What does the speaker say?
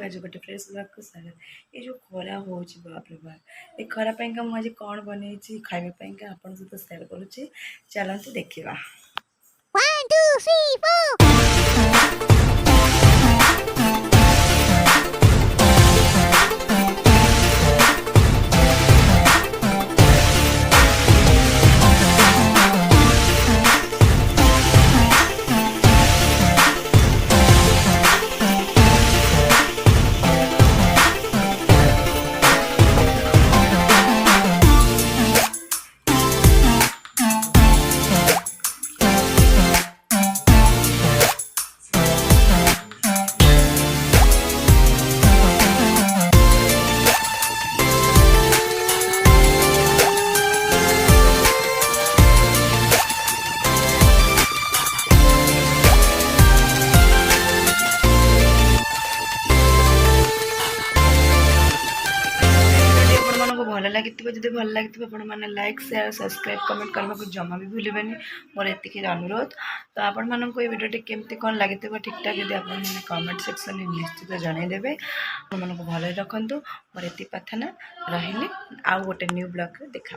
आज गोटे fresh blog को स्वागत। ये जो खरा हो बाप रे बाप, ये खरा पाइंका मुझे आज कौन बन खाइबा पाइंका आपन सहित शेयर करुच्ची। चलते देखा। 1 2 3 4 भल लगी जब भल लगी आपने लाइक शेयर सब्सक्राइब कमेंट करने को जमा भी भूलें मोर एति अनुरोध। तो आपण मानक ये वीडियो केमती कौन लगी ठीक ठाक यदि आप कमेंट सेक्शन में निश्चित जनईदेवे। आप भल रखु मोर एति प्रार्थना रही। आउ गोटे न्यू ब्लॉग देखा।